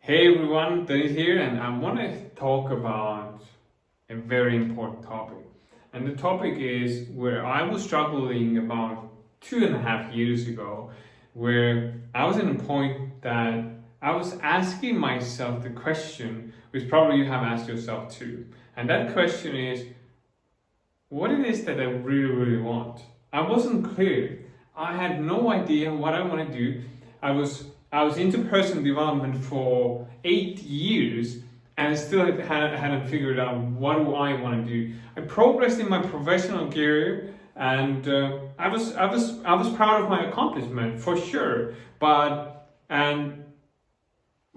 Hey everyone, Dennis here, and I want to talk about a very important topic. And the topic is where I was struggling about 2.5 years ago, where I was in a point that I was asking myself the question, which probably you have asked yourself too. And that question is, what it is that I really, really want. I wasn't clear. I had no idea what I want to do. I was into personal development for 8 years and I still hadn't figured out what do I want to do. I progressed in my professional career and I was proud of my accomplishment for sure, but I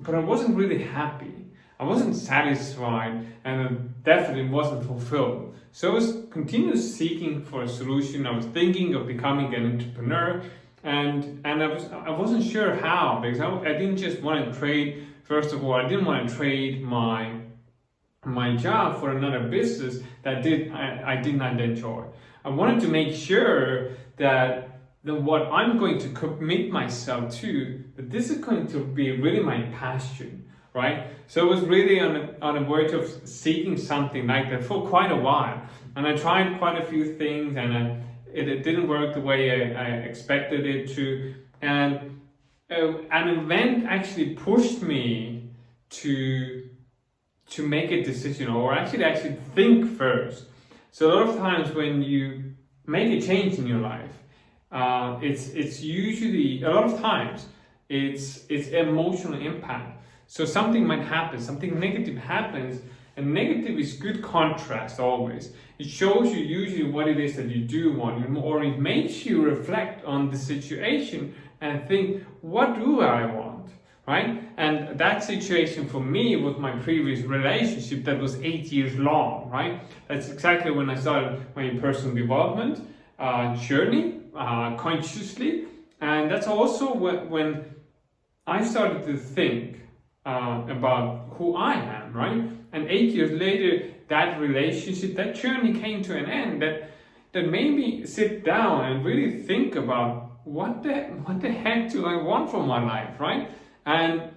wasn't really happy. I wasn't satisfied and I definitely wasn't fulfilled. So I was continuously seeking for a solution. I was thinking of becoming an entrepreneur, and I wasn't sure how, because I didn't just want to trade. First of all, I didn't want to trade my job for another business that I did not enjoy. I wanted to make sure that what I'm going to commit myself to, that this is going to be really my passion, right? So I was really on the verge of seeking something like that for quite a while, and I tried quite a few things, and it didn't work the way I expected it to, and an event actually pushed me to make a decision, or actually think first. So a lot of times when you make a change in your life, it's usually, a lot of times it's emotional impact. So something might happen, something negative happens, and negative is good contrast always. It shows you usually what it is that you do want, or it makes you reflect on the situation and think, what do I want, right? And that situation for me was my previous relationship that was 8 years long, right? That's exactly when I started my personal development journey consciously, and that's also when I started to think about who I am, right? And 8 years later, that relationship, that journey came to an end that made me sit down and really think about what the heck do I want from my life, right? And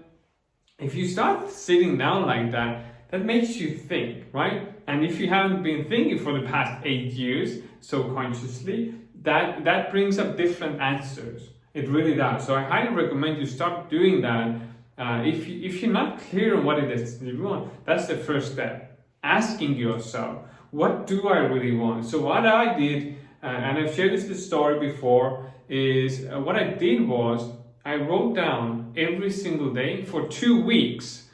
if you start sitting down like that, that makes you think, right? And if you haven't been thinking for the past 8 years so consciously, that brings up different answers. It really does. So I highly recommend you start doing that. If you're not clear on what it is you want, that's the first step. Asking yourself, what do I really want? So what I did, and I've shared this story before, is what I did was I wrote down every single day for 2 weeks,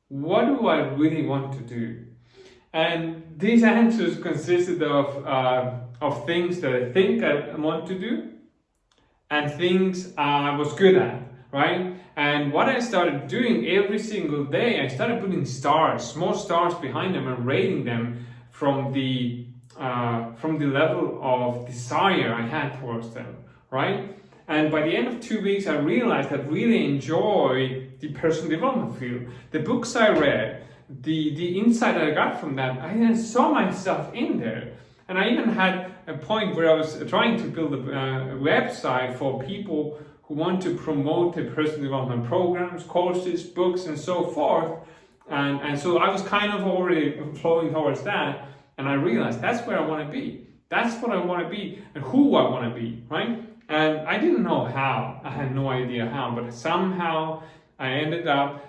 what do I really want to do? And these answers consisted of things that I think I want to do and things I was good at, right? And what I started doing every single day, I started putting stars, small stars behind them, and rating them from the level of desire I had towards them, right? And by the end of 2 weeks, I realized I really enjoy the personal development field. The books I read, the insight I got from that, I saw myself in there. And I even had a point where I was trying to build a website for people who want to promote the personal development programs, courses, books, and so forth. And so I was kind of already flowing towards that. And I realized that's where I want to be. That's what I want to be and who I want to be, right? And I didn't know how. I had no idea how, but somehow I ended up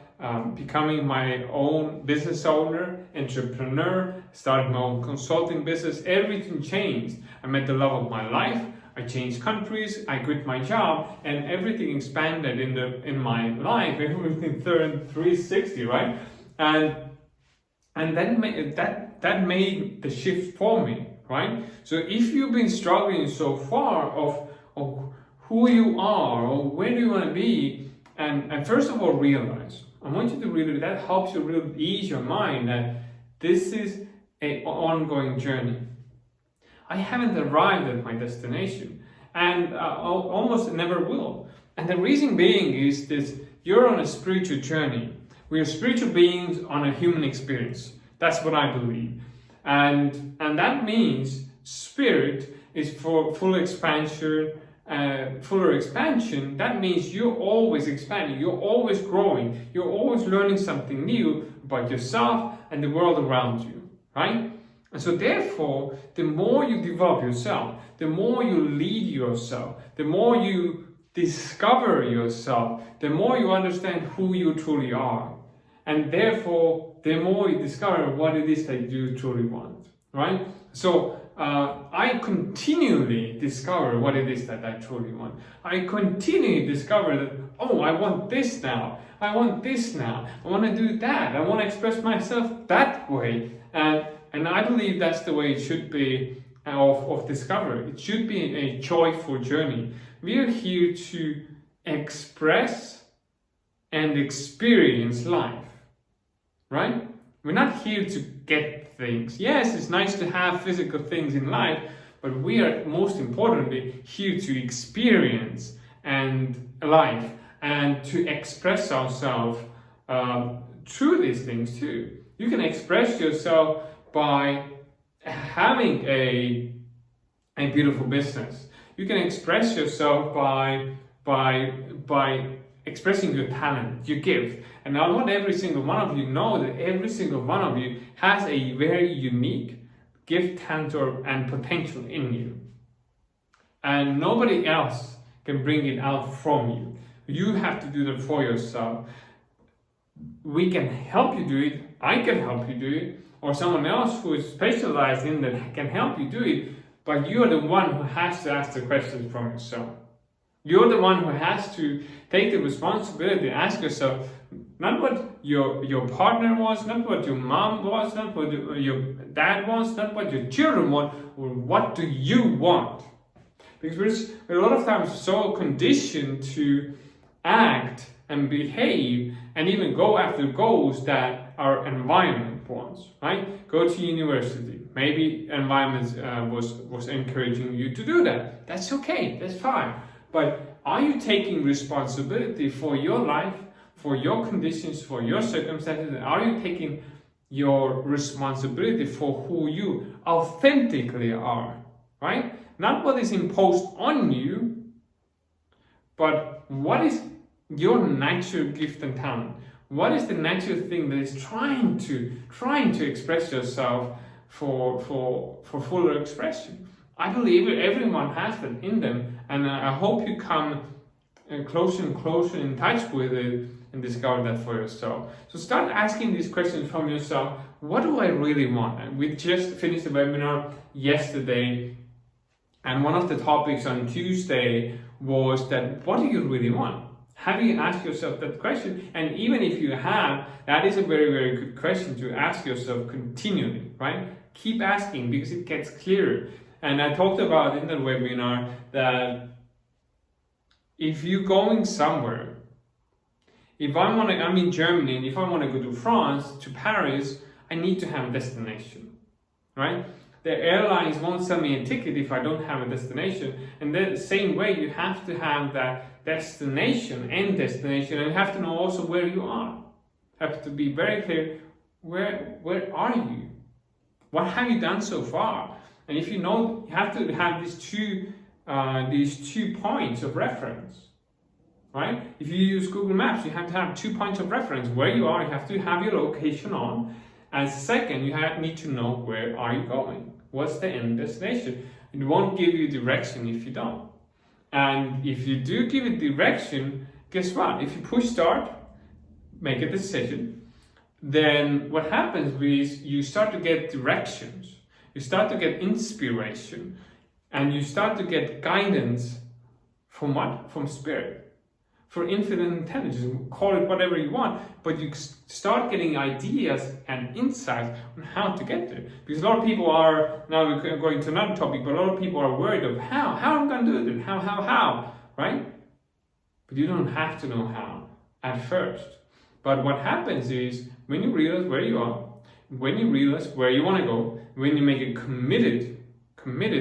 becoming my own business owner, entrepreneur, started my own consulting business. Everything changed. I met the love of my life. I changed countries, I quit my job, and everything expanded in my life. Everything turned 360, right? And that made the shift for me, right? So if you've been struggling so far of who you are or where do you want to be, and first of all realize, I want you to really, that helps you really ease your mind that this is an ongoing journey. I haven't arrived at my destination, and almost never will. And the reason being is this: you're on a spiritual journey. We are spiritual beings on a human experience. That's what I believe. And that means spirit is for full expansion fuller expansion, that means you're always expanding, you're always growing, you're always learning something new about yourself and the world around you, right? And so therefore, the more you develop yourself, the more you lead yourself, the more you discover yourself, the more you understand who you truly are. And therefore, the more you discover what it is that you truly want, right? So I continually discover what it is that I truly want. I continually discover that, oh, I want this now. I want this now. I want to do that. I want to express myself that way. And I believe that's the way it should be of discovery. It should be a joyful journey. We are here to express and experience life, right? We're not here to get things. Yes, it's nice to have physical things in life, but we are most importantly here to experience and life and to express ourselves through these things too. You can express yourself by having a beautiful business. You can express yourself by expressing your talent, your gift. And now not every single one of you know that every single one of you has a very unique gift, talent, and potential in you. And nobody else can bring it out from you. You have to do that for yourself. We can help you do it. I can help you do it. Or someone else who is specialized in that can help you do it. But you're the one who has to ask the questions from yourself. You're the one who has to take the responsibility, ask yourself, not what your partner wants, not what your mom wants, not what your dad wants, not what your children want, or what do you want? Because we're a lot of times so conditioned to act and behave and even go after goals that our environment wants, right? Go to university. Maybe environment was encouraging you to do that. That's okay, that's fine. But are you taking responsibility for your life, for your conditions, for your circumstances? Are you taking your responsibility for who you authentically are, right? Not what is imposed on you, but what is your natural gift and talent? What is the natural thing that is trying to express yourself for fuller expression? I believe everyone has that in them, and I hope you come closer and closer in touch with it and discover that for yourself. So start asking these questions from yourself. What do I really want? And we just finished the webinar yesterday, and one of the topics on Tuesday was that, what do you really want? Have you asked yourself that question? And even if you have, that is a very, very good question to ask yourself continually, right? Keep asking, because it gets clearer. And I talked about in the webinar that if you're going somewhere, I'm in Germany, and if I want to go to France, to Paris, I need to have a destination, right? The airlines won't sell me a ticket if I don't have a destination. And then the same way, you have to have that destination, and you have to know also where you are. You have to be very clear, where are you? What have you done so far? And if you know, you have to have these two points of reference, right? If you use Google Maps, you have to have 2 points of reference. Where you are, you have to have your location on. And second, you need to know, where are you going? What's the end destination? It won't give you direction if you don't. And if you do give it direction, guess what? If you push start, make a decision, then what happens is you start to get directions. You start to get inspiration, and you start to get guidance from what? From spirit, for infinite intelligence. Call it whatever you want, but you start getting ideas and insights on how to get there. Because a lot of people are, now we're going to another topic, but a lot of people are worried of how am I going to do it? How, right? But you don't have to know how at first. But what happens is, when you realize where you are, when you realize where you want to go, when you make a committed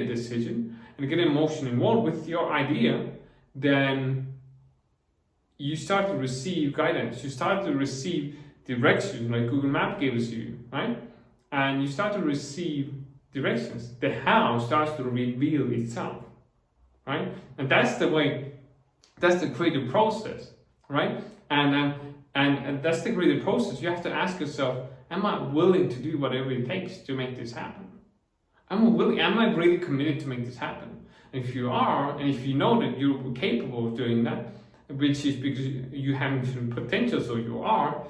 decision and get emotion involved with your idea, then you start to receive guidance. You start to receive direction, like Google Maps gives you, right? And you start to receive directions. The how starts to reveal itself. right? And that's the way, that's the creative process, right? And that's the creative process. You have to ask yourself, am I willing to do whatever it takes to make this happen? Am I really committed to make this happen? And if you are, and if you know that you're capable of doing that, which is because you have some potential, so you are,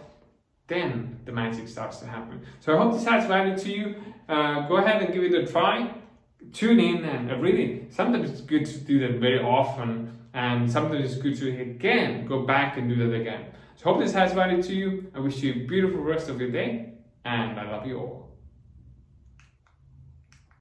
then the magic starts to happen. So I hope this has value to you. Go ahead and give it a try. Tune in, and really, sometimes it's good to do that very often, and sometimes it's good to again go back and do that again. So I hope this has value to you. I wish you a beautiful rest of your day, and I love you all.